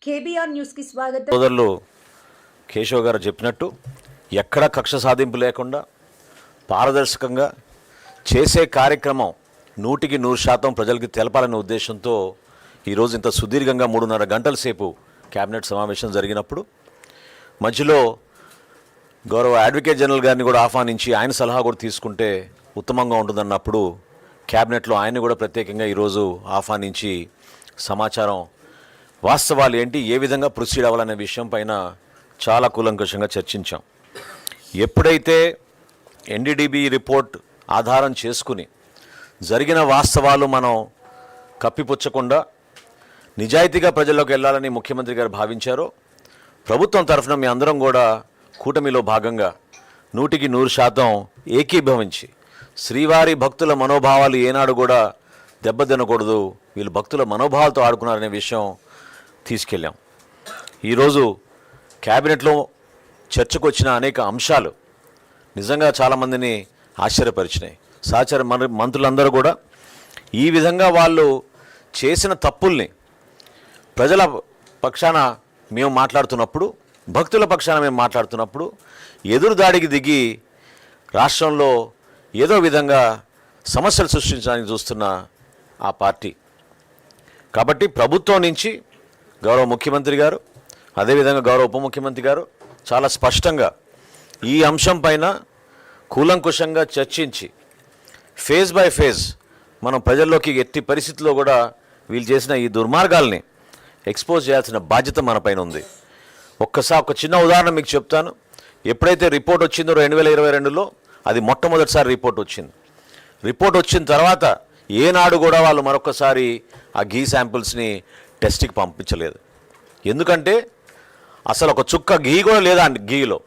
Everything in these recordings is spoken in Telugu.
కేబీఆర్ న్యూస్ కి స్వాగతం. సోదరులు కేశవ్ గారు చెప్పినట్టు ఎక్కడ కక్ష సాధింపు లేకుండా పారదర్శకంగా చేసే కార్యక్రమం 100% ప్రజలకి తెలపాలనే ఉద్దేశంతో ఈరోజు ఇంత సుదీర్ఘంగా 3.5 గంటల సేపు కేబినెట్ సమావేశం జరిగినప్పుడు మధ్యలో గౌరవ అడ్వకేట్ జనరల్ గారిని కూడా ఆహ్వానించి ఆయన సలహా కూడా తీసుకుంటే ఉత్తమంగా ఉంటుందన్నప్పుడు కేబినెట్లో ఆయన్ని కూడా ప్రత్యేకంగా ఈరోజు ఆహ్వానించి సమాచారం వాస్తవాలు ఏంటి, ఏ విధంగా ప్రొసీడ్ అవ్వాలనే విషయం పైన చాలా కూలంకషంగా చర్చించాం. ఎప్పుడైతే ఎన్డీడీబీ రిపోర్ట్ ఆధారం చేసుకుని జరిగిన వాస్తవాలు మనం కప్పిపుచ్చకుండా నిజాయితీగా ప్రజల్లోకి వెళ్ళాలని ముఖ్యమంత్రి గారు భావించారో, ప్రభుత్వం తరఫున మీ అందరం కూడా కూటమిలో భాగంగా 100% ఏకీభవించి శ్రీవారి భక్తుల మనోభావాలు ఏనాడు కూడా దెబ్బతినకూడదు, వీళ్ళు భక్తుల మనోభావాలతో ఆడుకున్నారనే విషయం తీసుకెళ్ళాం. ఈరోజు క్యాబినెట్లో చర్చకు వచ్చిన అనేక అంశాలు నిజంగా చాలామందిని ఆశ్చర్యపరిచినాయి. సహచర మంత్రులందరూ కూడా ఈ విధంగా వాళ్ళు చేసిన తప్పుల్ని ప్రజల పక్షాన మేము మాట్లాడుతున్నప్పుడు, భక్తుల పక్షాన మేము మాట్లాడుతున్నప్పుడు ఎదురుదాడికి దిగి రాష్ట్రంలో ఏదో విధంగా సమస్యలు సృష్టించడానికి చూస్తున్న ఆ పార్టీ. కాబట్టి ప్రభుత్వం నుంచి గౌరవ ముఖ్యమంత్రి గారు, అదేవిధంగా గౌరవ ఉప ముఖ్యమంత్రి గారు చాలా స్పష్టంగా ఈ అంశం పైన కూలంకుషంగా చర్చించి ఫేజ్ బై ఫేజ్ మనం ప్రజల్లోకి ఎట్టి పరిస్థితుల్లో కూడా వీళ్ళు చేసిన ఈ దుర్మార్గాల్ని ఎక్స్పోజ్ చేయాల్సిన బాధ్యత మన పైన ఉంది. ఒక చిన్న ఉదాహరణ మీకు చెప్తాను. ఎప్పుడైతే రిపోర్ట్ వచ్చిందో 2022లో అది మొట్టమొదటిసారి రిపోర్ట్ వచ్చింది. రిపోర్ట్ వచ్చిన తర్వాత ఏనాడు కూడా వాళ్ళు మరొకసారి ఆ ఘీ శాంపిల్స్ని టెస్ట్కి పంపించలేదు. ఎందుకంటే అసలు ఒక చుక్క ఘీ కూడా లేదా ఘీలో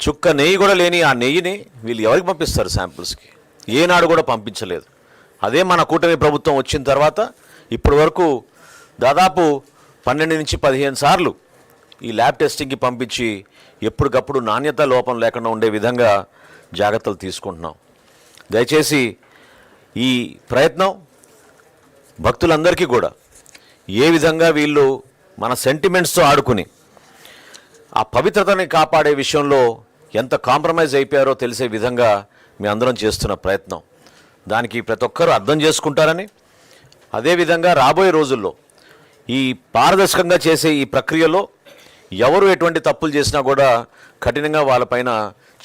చుక్క నెయ్యి కూడా లేని ఆ నెయ్యిని వీళ్ళు ఎవరికి పంపిస్తారు శాంపిల్స్కి? ఏనాడు కూడా పంపించలేదు. అదే మన కూటమి ప్రభుత్వం వచ్చిన తర్వాత ఇప్పటి వరకు దాదాపు 12 నుంచి 15 సార్లు ఈ ల్యాబ్ టెస్టింగ్కి పంపించి ఎప్పటికప్పుడు నాణ్యత లోపం లేకుండా ఉండే విధంగా జాగ్రత్తలు తీసుకుంటున్నాం. దయచేసి ఈ ప్రయత్నం భక్తులందరికీ కూడా ఏ విధంగా వీళ్ళు మన సెంటిమెంట్స్తో ఆడుకుని ఆ పవిత్రతని కాపాడే విషయంలో ఎంత కాంప్రమైజ్ అయిపోయారో తెలిసే విధంగా మీ అందరం చేస్తున్న ప్రయత్నం, దానికి ప్రతి ఒక్కరూ అర్థం చేసుకుంటారని, అదేవిధంగా రాబోయే రోజుల్లో ఈ పారదర్శకంగా చేసే ఈ ప్రక్రియలో ఎవరు ఎటువంటి తప్పులు చేసినా కూడా కఠినంగా వాళ్ళపైన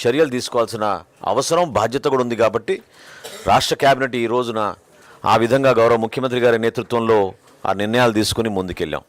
చర్యలు తీసుకోవాల్సిన అవసరం, బాధ్యత కూడా ఉంది. కాబట్టి రాష్ట్ర కేబినెట్ ఈ రోజున ఆ విధంగా గౌరవ ముఖ్యమంత్రి గారి నేతృత్వంలో ఆ నిర్ణయాలు తీసుకుని ముందుకెళ్ళాం.